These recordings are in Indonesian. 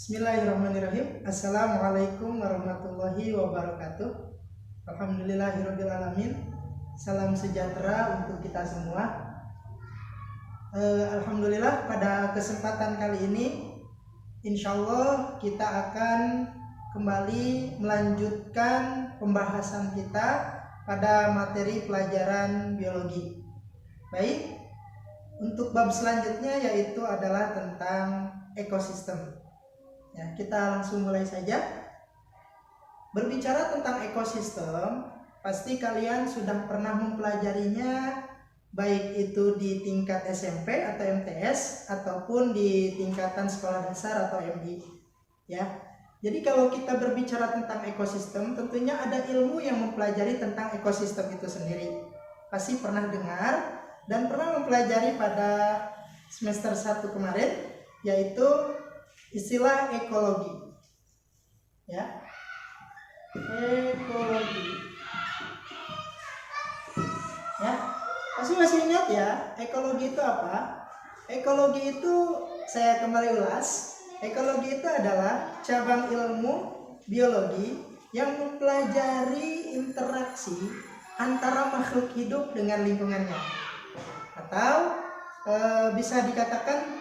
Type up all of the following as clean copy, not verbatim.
Bismillahirrahmanirrahim. Assalamualaikum warahmatullahi wabarakatuh. Alhamdulillahirabbil alamin. Salam sejahtera untuk kita semua. Alhamdulillah, pada kesempatan kali ini insyaallah kita akan kembali melanjutkan pembahasan kita pada materi pelajaran biologi. Baik, untuk bab selanjutnya yaitu adalah tentang ekosistem. Ya, kita langsung mulai saja. Berbicara tentang ekosistem, pasti kalian sudah pernah mempelajarinya, baik itu di tingkat SMP atau MTS ataupun di tingkatan sekolah dasar atau MI. Ya. Jadi kalau kita berbicara tentang ekosistem, tentunya ada ilmu yang mempelajari tentang ekosistem itu sendiri. Pasti pernah dengar dan pernah mempelajari pada semester 1 kemarin, yaitu istilah ekologi. Ya. Ekologi. Ya. Pasti masih ingat ya, ekologi itu apa? Ekologi itu saya kembali ulas. Ekologi itu adalah cabang ilmu biologi yang mempelajari interaksi antara makhluk hidup dengan lingkungannya. Atau bisa dikatakan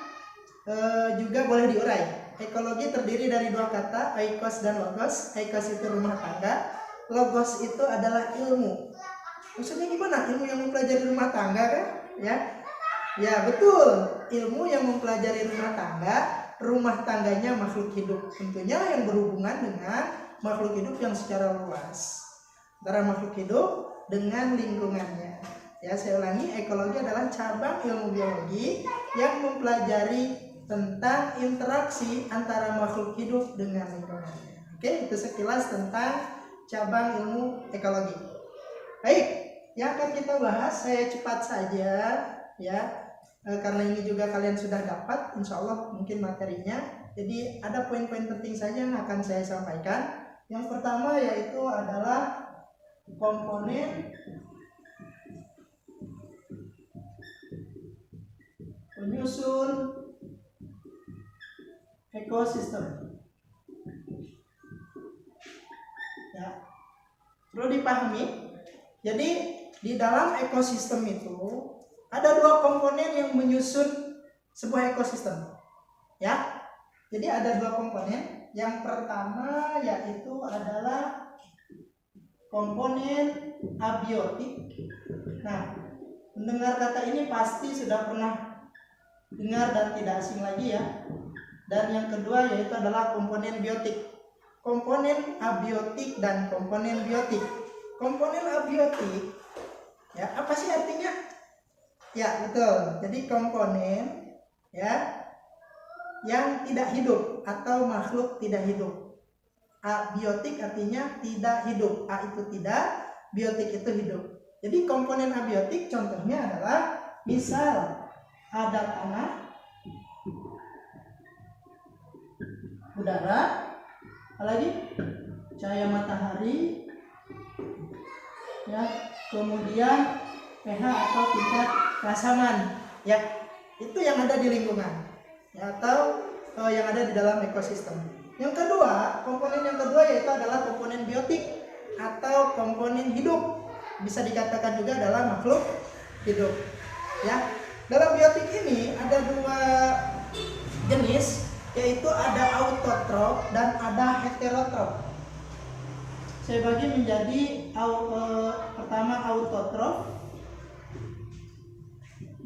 juga boleh diurai. Ekologi terdiri dari dua kata, eikos dan logos. Eikos itu rumah tangga, logos itu adalah ilmu. Maksudnya gimana? Ilmu yang mempelajari rumah tangga kan? Ya betul. Ilmu yang mempelajari rumah tangganya makhluk hidup. Tentunya yang berhubungan dengan makhluk hidup yang secara luas. Antara makhluk hidup dengan lingkungannya. Ya, saya ulangi, ekologi adalah cabang ilmu biologi yang mempelajari tentang interaksi antara makhluk hidup dengan lingkungannya. Oke, itu sekilas tentang cabang ilmu ekologi. Baik, yang akan kita bahas saya cepat saja ya, karena ini juga kalian sudah dapat insya Allah mungkin materinya. Jadi ada poin-poin penting saja yang akan saya sampaikan. Yang pertama yaitu adalah komponen penyusun ekosistem. Ya, perlu dipahami. Jadi di dalam ekosistem itu ada dua komponen yang menyusun sebuah ekosistem. Ya, jadi ada dua komponen. Yang pertama yaitu adalah komponen abiotik. Nah, mendengar kata ini pasti sudah pernah dengar dan tidak asing lagi ya. Dan yang kedua yaitu adalah komponen biotik. Komponen abiotik dan komponen biotik. Komponen abiotik, ya apa sih artinya? Ya betul. Jadi komponen ya yang tidak hidup atau makhluk tidak hidup. Abiotik artinya tidak hidup. A itu tidak, biotik itu hidup. Jadi komponen abiotik contohnya adalah misal ada tanah, udara, apalagi cahaya matahari, ya, kemudian pH atau tingkat keasaman, ya, itu yang ada di lingkungan, ya, atau yang ada di dalam ekosistem. Yang kedua, komponen yang kedua yaitu adalah komponen biotik atau komponen hidup, bisa dikatakan juga adalah makhluk hidup, ya. Dalam biotik ini ada dua jenis, yaitu ada autotrof dan ada heterotrof. Saya bagi menjadi pertama autotrof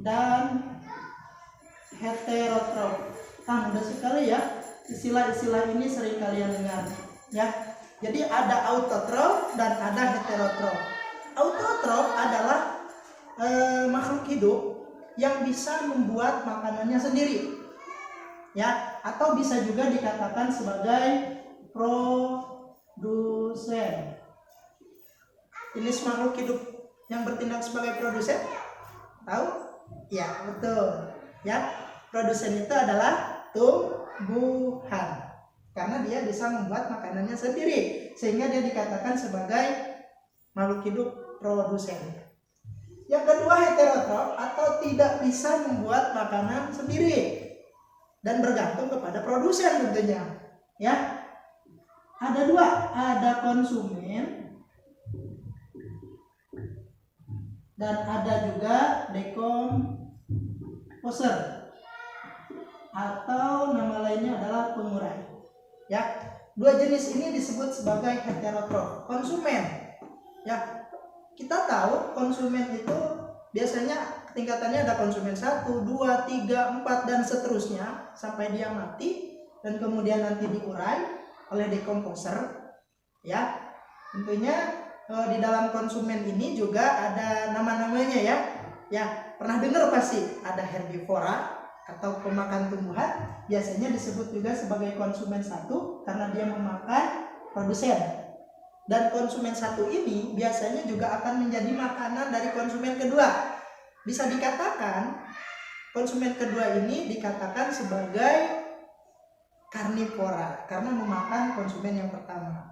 dan heterotrof. Mudah sekali ya, istilah-istilah ini sering kalian dengar ya. Jadi ada autotrof dan ada heterotrof. Autotrof adalah makhluk hidup yang bisa membuat makanannya sendiri, ya, atau bisa juga dikatakan sebagai produsen. Jenis makhluk hidup yang bertindak sebagai produsen, tahu? Ya, betul. Ya, produsen itu adalah tumbuhan, karena dia bisa membuat makanannya sendiri, sehingga dia dikatakan sebagai makhluk hidup produsen. Yang kedua heterotrof atau tidak bisa membuat makanan sendiri dan bergantung kepada produsen tentunya. Ya, ada dua, ada konsumen dan ada juga dekomposer atau nama lainnya adalah pengurai. Ya, dua jenis ini disebut sebagai heterotrof. Konsumen, ya, kita tahu konsumen itu biasanya tingkatannya ada konsumen 1, 2, 3, 4 dan seterusnya sampai dia mati dan kemudian nanti diurai oleh dekomposer. Ya, tentunya di dalam konsumen ini juga ada nama-namanya ya. Ya, pernah dengar pasti ada herbivora atau pemakan tumbuhan, biasanya disebut juga sebagai konsumen 1 karena dia memakan produsen. Dan konsumen 1 ini biasanya juga akan menjadi makanan dari konsumen kedua. Bisa dikatakan konsumen kedua ini dikatakan sebagai karnivora karena memakan konsumen yang pertama.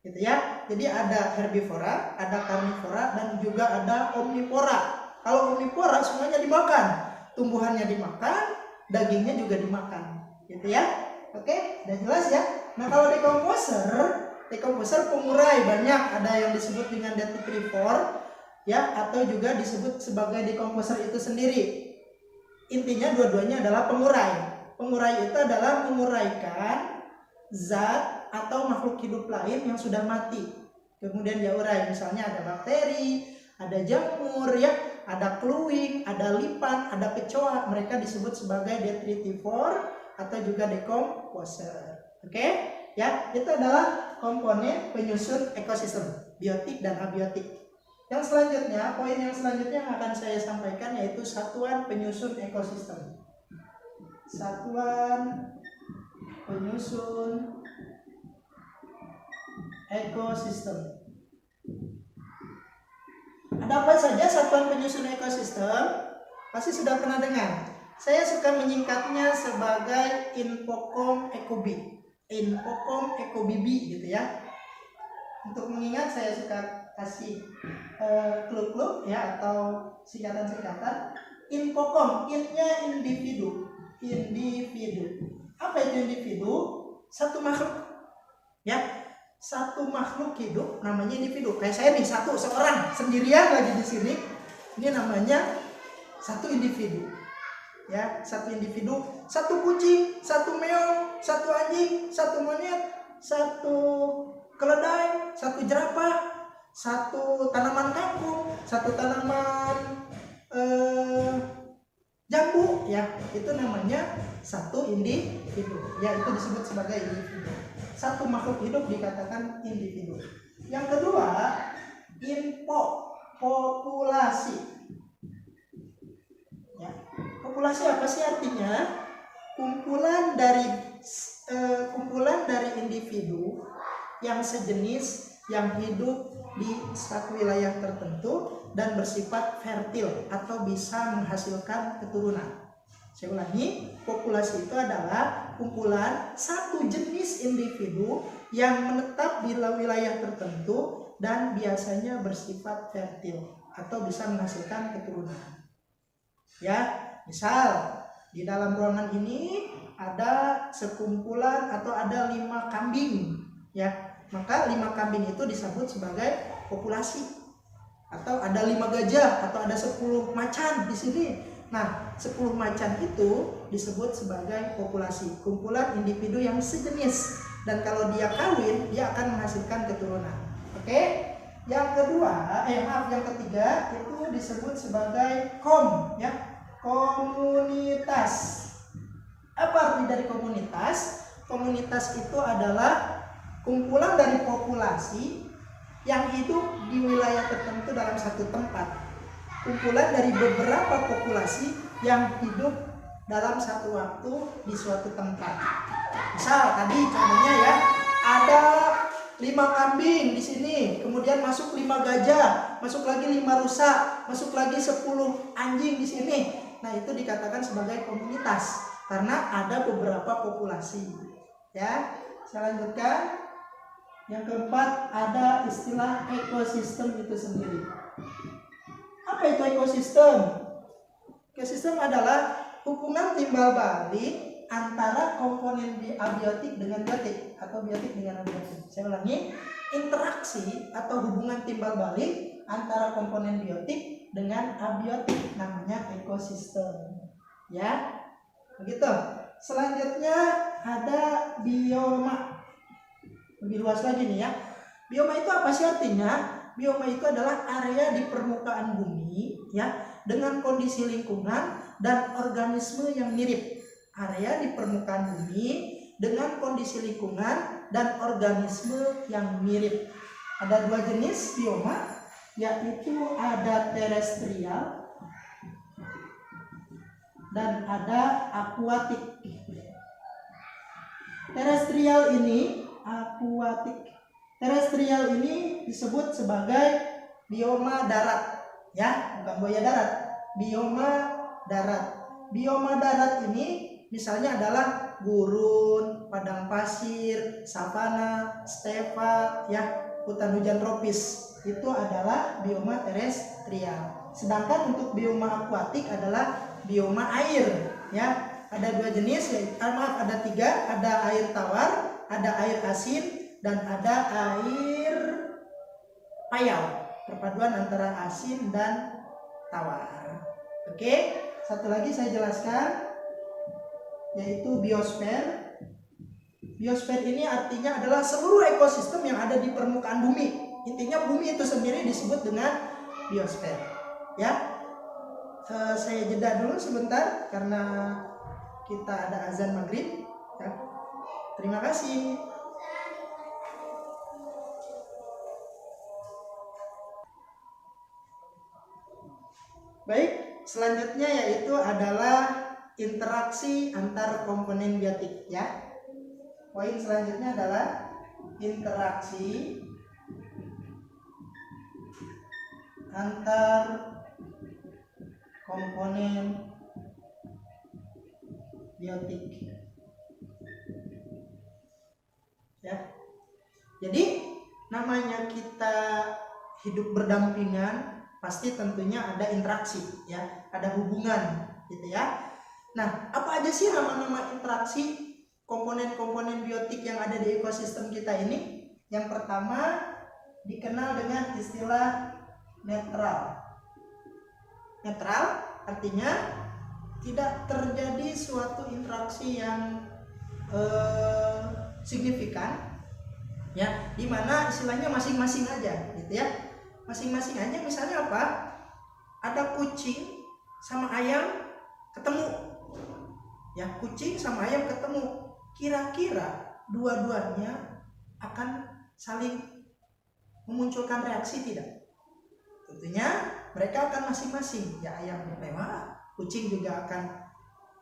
Gitu ya. Jadi ada herbivora, ada karnivora dan juga ada omnivora. Kalau omnivora semuanya dimakan, tumbuhannya dimakan, dagingnya juga dimakan. Gitu ya. Oke, udah jelas ya. Nah, kalau dekomposer pengurai banyak, ada yang disebut dengan detritivore ya, atau juga disebut sebagai dekomposer itu sendiri. Intinya dua-duanya adalah pengurai. Pengurai itu adalah menguraikan zat atau makhluk hidup lain yang sudah mati, kemudian dia urai. Misalnya ada bakteri, ada jamur ya, ada kluing, ada lipan, ada kecoa. Mereka disebut sebagai detritivore atau juga dekomposer. Oke? Ya, itu adalah komponen penyusun ekosistem, biotik dan abiotik. Yang selanjutnya, poin yang selanjutnya yang akan saya sampaikan yaitu satuan penyusun ekosistem. Satuan penyusun ekosistem. Ada apa saja satuan penyusun ekosistem? Pasti sudah pernah dengar. Saya suka menyingkatnya sebagai Infocom Ecobi. Infocom Ecobibi gitu ya. Untuk mengingat saya suka kasih clue-clue ya atau singkatan-singkatan. Infocom, in-nya individu. Apa itu individu? Satu makhluk. Ya. Satu makhluk hidup namanya individu. Kayak saya nih, seorang sendirian lagi di sini. Ini namanya satu individu. Ya, satu individu, satu kucing, satu meong, satu anjing, satu monyet, satu keledai, satu jerapah, satu tanaman kangkung, satu tanaman jambu ya, itu namanya satu individu. Ya, itu disebut sebagai individu. Satu makhluk hidup dikatakan individu. Yang kedua, populasi. Ya, populasi apa sih artinya? Kumpulan dari individu yang sejenis yang hidup di suatu wilayah tertentu dan bersifat fertil atau bisa menghasilkan keturunan. Saya ulangi, populasi itu adalah kumpulan satu jenis individu yang menetap di wilayah tertentu dan biasanya bersifat fertil atau bisa menghasilkan keturunan. Ya, misal di dalam ruangan ini ada sekumpulan atau ada 5 kambing, ya, maka 5 kambing itu disebut sebagai populasi. Atau ada 5 gajah atau ada 10 macan di sini. Nah, 10 macan itu disebut sebagai populasi, kumpulan individu yang sejenis. Dan kalau dia kawin, dia akan menghasilkan keturunan. Oke? Yang ketiga itu disebut sebagai ya, komunitas. Apa arti dari komunitas? Komunitas itu adalah kumpulan dari populasi yang hidup di wilayah tertentu dalam satu tempat. Kumpulan dari beberapa populasi yang hidup dalam satu waktu di suatu tempat. Misal tadi contohnya ya, ada 5 kambing di sini, kemudian masuk 5 gajah, masuk lagi 5 rusa, masuk lagi 10 anjing di sini. Nah, itu dikatakan sebagai komunitas karena ada beberapa populasi. Ya, saya lanjutkan. Yang keempat, ada istilah ekosistem itu sendiri. Apa itu ekosistem? Ekosistem adalah hubungan timbal balik antara komponen abiotik dengan biotik atau biotik dengan abiotik. Saya ulangi, interaksi atau hubungan timbal balik antara komponen biotik dengan abiotik namanya ekosistem. Ya, begitu. Selanjutnya ada bioma. Lebih luas lagi nih ya. Bioma itu apa sih artinya? Bioma itu adalah area di permukaan bumi ya dengan kondisi lingkungan dan organisme yang mirip. Area di permukaan bumi dengan kondisi lingkungan dan organisme yang mirip. Ada dua jenis bioma, yaitu ada terestrial dan ada akuatik. Terestrial ini akuatik. Terestrial ini disebut sebagai bioma darat, ya, bukan buaya darat. Bioma darat. Bioma darat ini misalnya adalah gurun, padang pasir, savana, stepa, ya, hutan hujan tropis. Itu adalah bioma terestrial. Sedangkan untuk bioma akuatik adalah bioma air, ya. Ada dua jenis, ada tiga, ada air tawar, ada air asin, dan ada air payau, perpaduan antara asin dan tawar. Oke, satu lagi saya jelaskan, yaitu biosfer. Biosfer ini artinya adalah seluruh ekosistem yang ada di permukaan bumi. Intinya bumi itu sendiri disebut dengan biosfer. Ya, saya jeda dulu sebentar karena kita ada azan maghrib. Ya. Terima kasih. Baik, selanjutnya yaitu adalah interaksi antar komponen biotik, ya. Poin selanjutnya adalah interaksi antar komponen biotik. Ya. Jadi namanya kita hidup berdampingan pasti tentunya ada interaksi, ya, ada hubungan, gitu ya. Nah, apa aja sih nama-nama interaksi komponen-komponen biotik yang ada di ekosistem kita ini? Yang pertama dikenal dengan istilah netral. Netral artinya tidak terjadi suatu interaksi yang signifikan, ya, dimana istilahnya masing-masing aja, gitu ya. Masing-masing aja, misalnya apa? Ada kucing sama ayam ketemu, ya, kucing sama ayam ketemu, kira-kira dua-duanya akan saling memunculkan reaksi tidak? Tentunya mereka akan masing-masing, ya, ayam lewat, kucing juga akan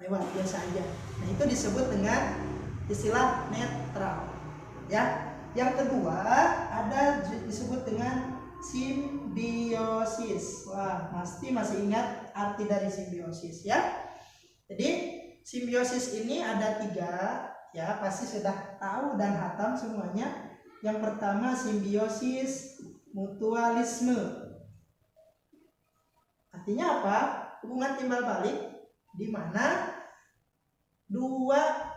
lewat biasa aja. Nah, itu disebut dengan istilah netral, ya. Yang kedua ada disebut dengan simbiosis. Wah, pasti masih ingat arti dari simbiosis, ya. Jadi simbiosis ini ada tiga, ya, pasti sudah tahu dan hafal semuanya. Yang pertama simbiosis mutualisme. Artinya apa? Hubungan timbal balik di mana dua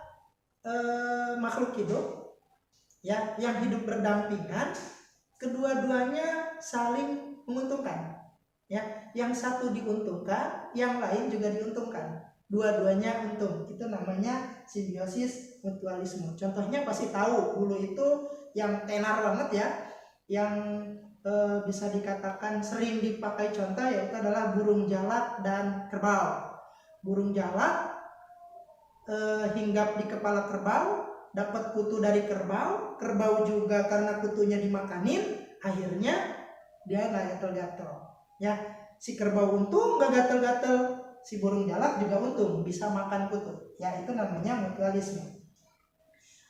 makhluk hidup, ya, yang hidup berdampingan, kedua-duanya saling menguntungkan, ya. Yang satu diuntungkan, yang lain juga diuntungkan, dua-duanya untung. Itu namanya simbiosis mutualisme. Contohnya pasti tahu, dulu itu yang tenar banget, ya, yang bisa dikatakan sering dipakai contoh, yaitu adalah burung jalak dan kerbau. Burung jalak hinggap di kepala kerbau, dapat kutu dari kerbau, kerbau juga karena kutunya dimakanin, akhirnya dia nggak gatel-gatel, ya. Si kerbau untung nggak gatel-gatel, si burung jalak juga untung bisa makan kutu, ya. Itu namanya mutualisme.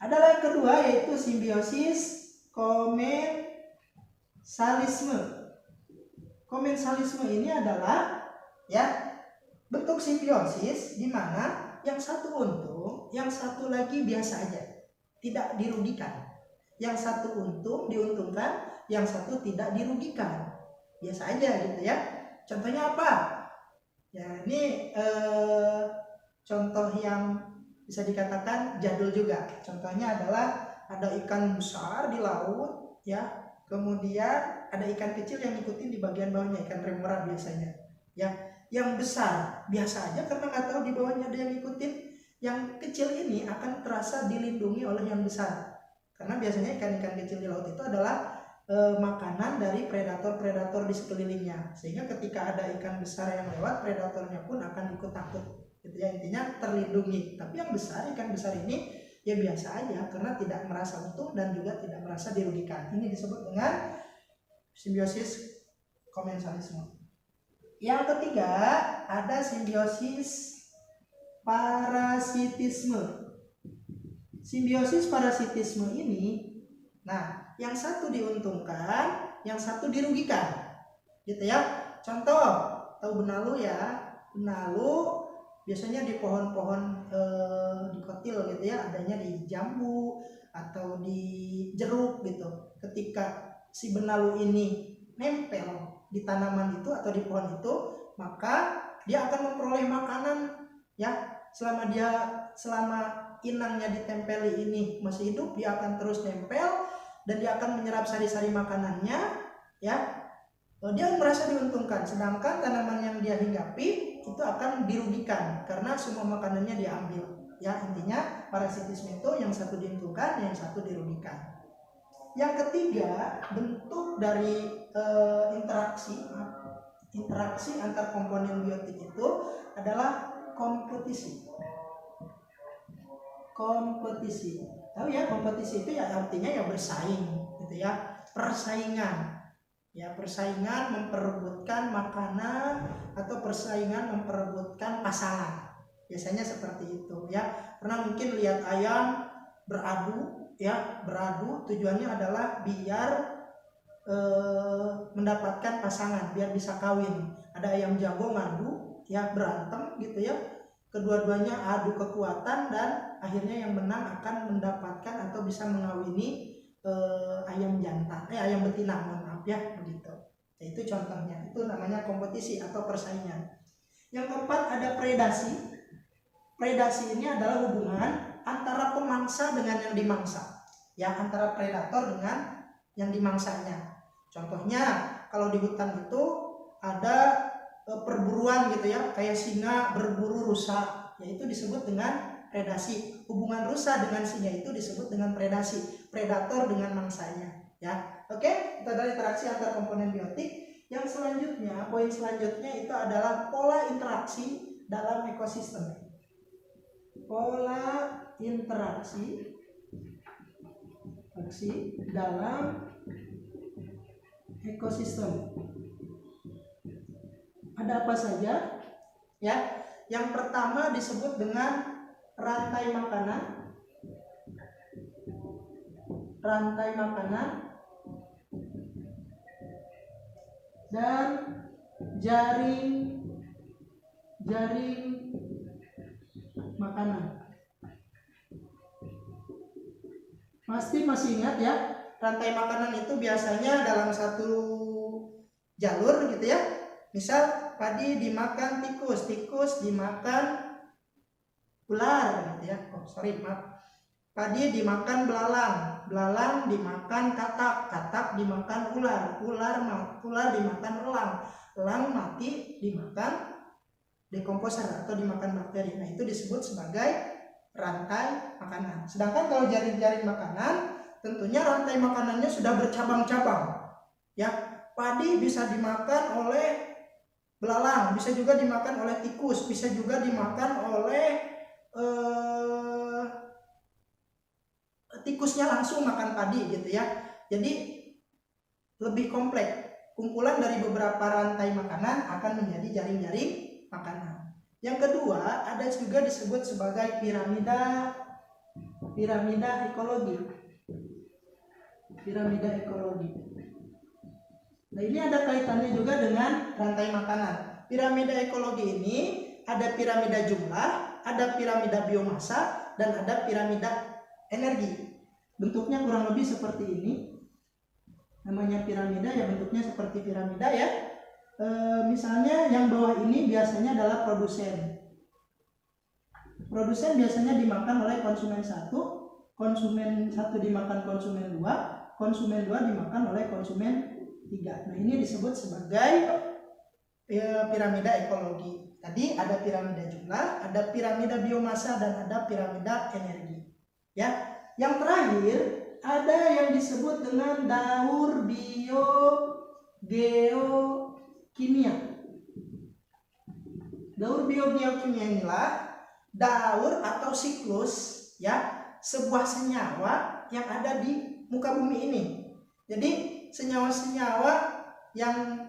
Adalah yang kedua yaitu simbiosis komensalisme. Komensalisme ini adalah, ya, bentuk simbiosis di mana yang satu untung, yang satu lagi biasa aja, tidak dirugikan. Yang satu untung, diuntungkan, yang satu tidak dirugikan, biasa aja, gitu ya. Contohnya apa? Ya, ini contoh yang bisa dikatakan jadul juga. Contohnya adalah ada ikan besar di laut, ya, kemudian ada ikan kecil yang ngikutin di bagian bawahnya, ikan remora biasanya, ya. Yang besar biasa aja karena nggak tahu di bawahnya ada yang ngikutin. Yang kecil ini akan terasa dilindungi oleh yang besar, karena biasanya ikan-ikan kecil di laut itu adalah makanan dari predator-predator di sekelilingnya, sehingga ketika ada ikan besar yang lewat, predatornya pun akan ikut takut, gitu ya. Intinya terlindungi. Tapi yang besar, ikan besar ini ya biasa aja karena tidak merasa untung dan juga tidak merasa dirugikan. Ini disebut dengan simbiosis komensalisme. Yang ketiga ada simbiosis parasitisme. Simbiosis parasitisme ini, nah, yang satu diuntungkan, yang satu dirugikan, gitu ya. Contoh, tahu benalu ya? Benalu biasanya di pohon-pohon di kotil gitu ya, adanya di jambu atau di jeruk gitu. Ketika si benalu ini nempel di tanaman itu atau di pohon itu, maka dia akan memperoleh makanan, ya. Selama inangnya ditempeli ini masih hidup, dia akan terus nempel dan dia akan menyerap sari-sari makanannya, ya. Dia merasa diuntungkan, sedangkan tanaman yang dia hinggapi itu akan dirugikan karena semua makanannya dia ambil, ya. Intinya parasitisme itu yang satu diuntungkan, yang satu dirugikan. Yang ketiga, bentuk dari interaksi antar komponen biotik itu adalah kompetisi. Tahu ya, kompetisi itu ya artinya ya bersaing, gitu ya. Persaingan memperebutkan makanan atau persaingan memperebutkan pasangan. Biasanya seperti itu, ya. Pernah mungkin lihat ayam beradu, ya. Beradu tujuannya adalah biar mendapatkan pasangan, biar bisa kawin. Ada ayam jago ngadu, ya, berantem gitu ya. Kedua-duanya adu kekuatan dan akhirnya yang menang akan mendapatkan atau bisa mengawini ayam jantan, ayam betina, mohon maaf ya, begitu. Nah, itu contohnya, itu namanya kompetisi atau persaingan. Yang keempat ada predasi. Predasi ini adalah hubungan antara pemangsa dengan yang dimangsa, ya, antara predator dengan yang dimangsanya. Contohnya kalau di hutan itu ada perburuan gitu ya, kayak singa berburu rusa, yaitu disebut dengan predasi. Hubungan rusa dengan singa itu disebut dengan predasi, predator dengan mangsanya, ya. Oke, itu adalah interaksi antar komponen biotik. Yang selanjutnya, poin selanjutnya itu adalah pola interaksi dalam ekosistem. Pola interaksi dalam ekosistem. Ada apa saja? Ya, yang pertama disebut dengan rantai makanan. Dan jaring makanan. Pasti masih ingat ya, rantai makanan itu biasanya dalam satu jalur gitu ya. Misal padi dimakan tikus dimakan ular gitu ya. Padi dimakan belalang dimakan katak dimakan ular dimakan elang mati dimakan dekomposer atau dimakan bakteri. Nah, itu disebut sebagai rantai makanan. Sedangkan kalau jaring makanan, tentunya rantai makanannya sudah bercabang-cabang. Ya, padi bisa dimakan oleh belalang, bisa juga dimakan oleh tikus, bisa juga dimakan oleh tikusnya langsung makan padi gitu ya. Jadi lebih kompleks. Kumpulan dari beberapa rantai makanan akan menjadi jaring-jaring makanan. Yang kedua, ada juga disebut sebagai piramida ekologi. Nah, ini ada kaitannya juga dengan rantai makanan. Piramida ekologi ini ada piramida jumlah, ada piramida biomasa, dan ada piramida energi. Bentuknya kurang lebih seperti ini. Namanya piramida ya, bentuknya seperti piramida ya. Misalnya yang bawah ini biasanya adalah produsen produsen biasanya dimakan oleh konsumen satu dimakan konsumen dua dimakan oleh konsumen tiga. Nah, ini disebut sebagai piramida ekologi. Tadi ada piramida jumlah, ada piramida biomasa, dan ada piramida energi. Ya, yang terakhir ada yang disebut dengan daur biogeokimia. Daur biogeokimia inilah daur atau siklus, ya, sebuah senyawa yang ada di muka bumi ini. Jadi senyawa-senyawa yang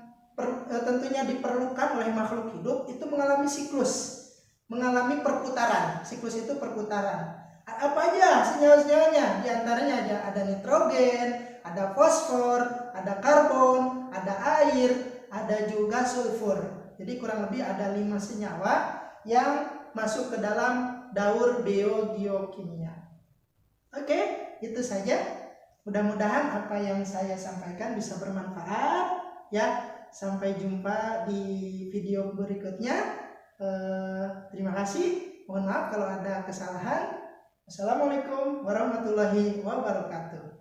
tentunya diperlukan oleh makhluk hidup itu mengalami siklus, mengalami perputaran. Siklus itu perputaran. Apa aja senyawa-senyawanya? Di antaranya ada nitrogen, ada fosfor, ada karbon, ada air, ada juga sulfur. Jadi kurang lebih ada 5 senyawa yang masuk ke dalam daur biogeokimia. Oke, itu saja. Mudah-mudahan apa yang saya sampaikan bisa bermanfaat, ya. Sampai jumpa di video berikutnya. Terima kasih. Mohon maaf kalau ada kesalahan. Assalamualaikum warahmatullahi wabarakatuh.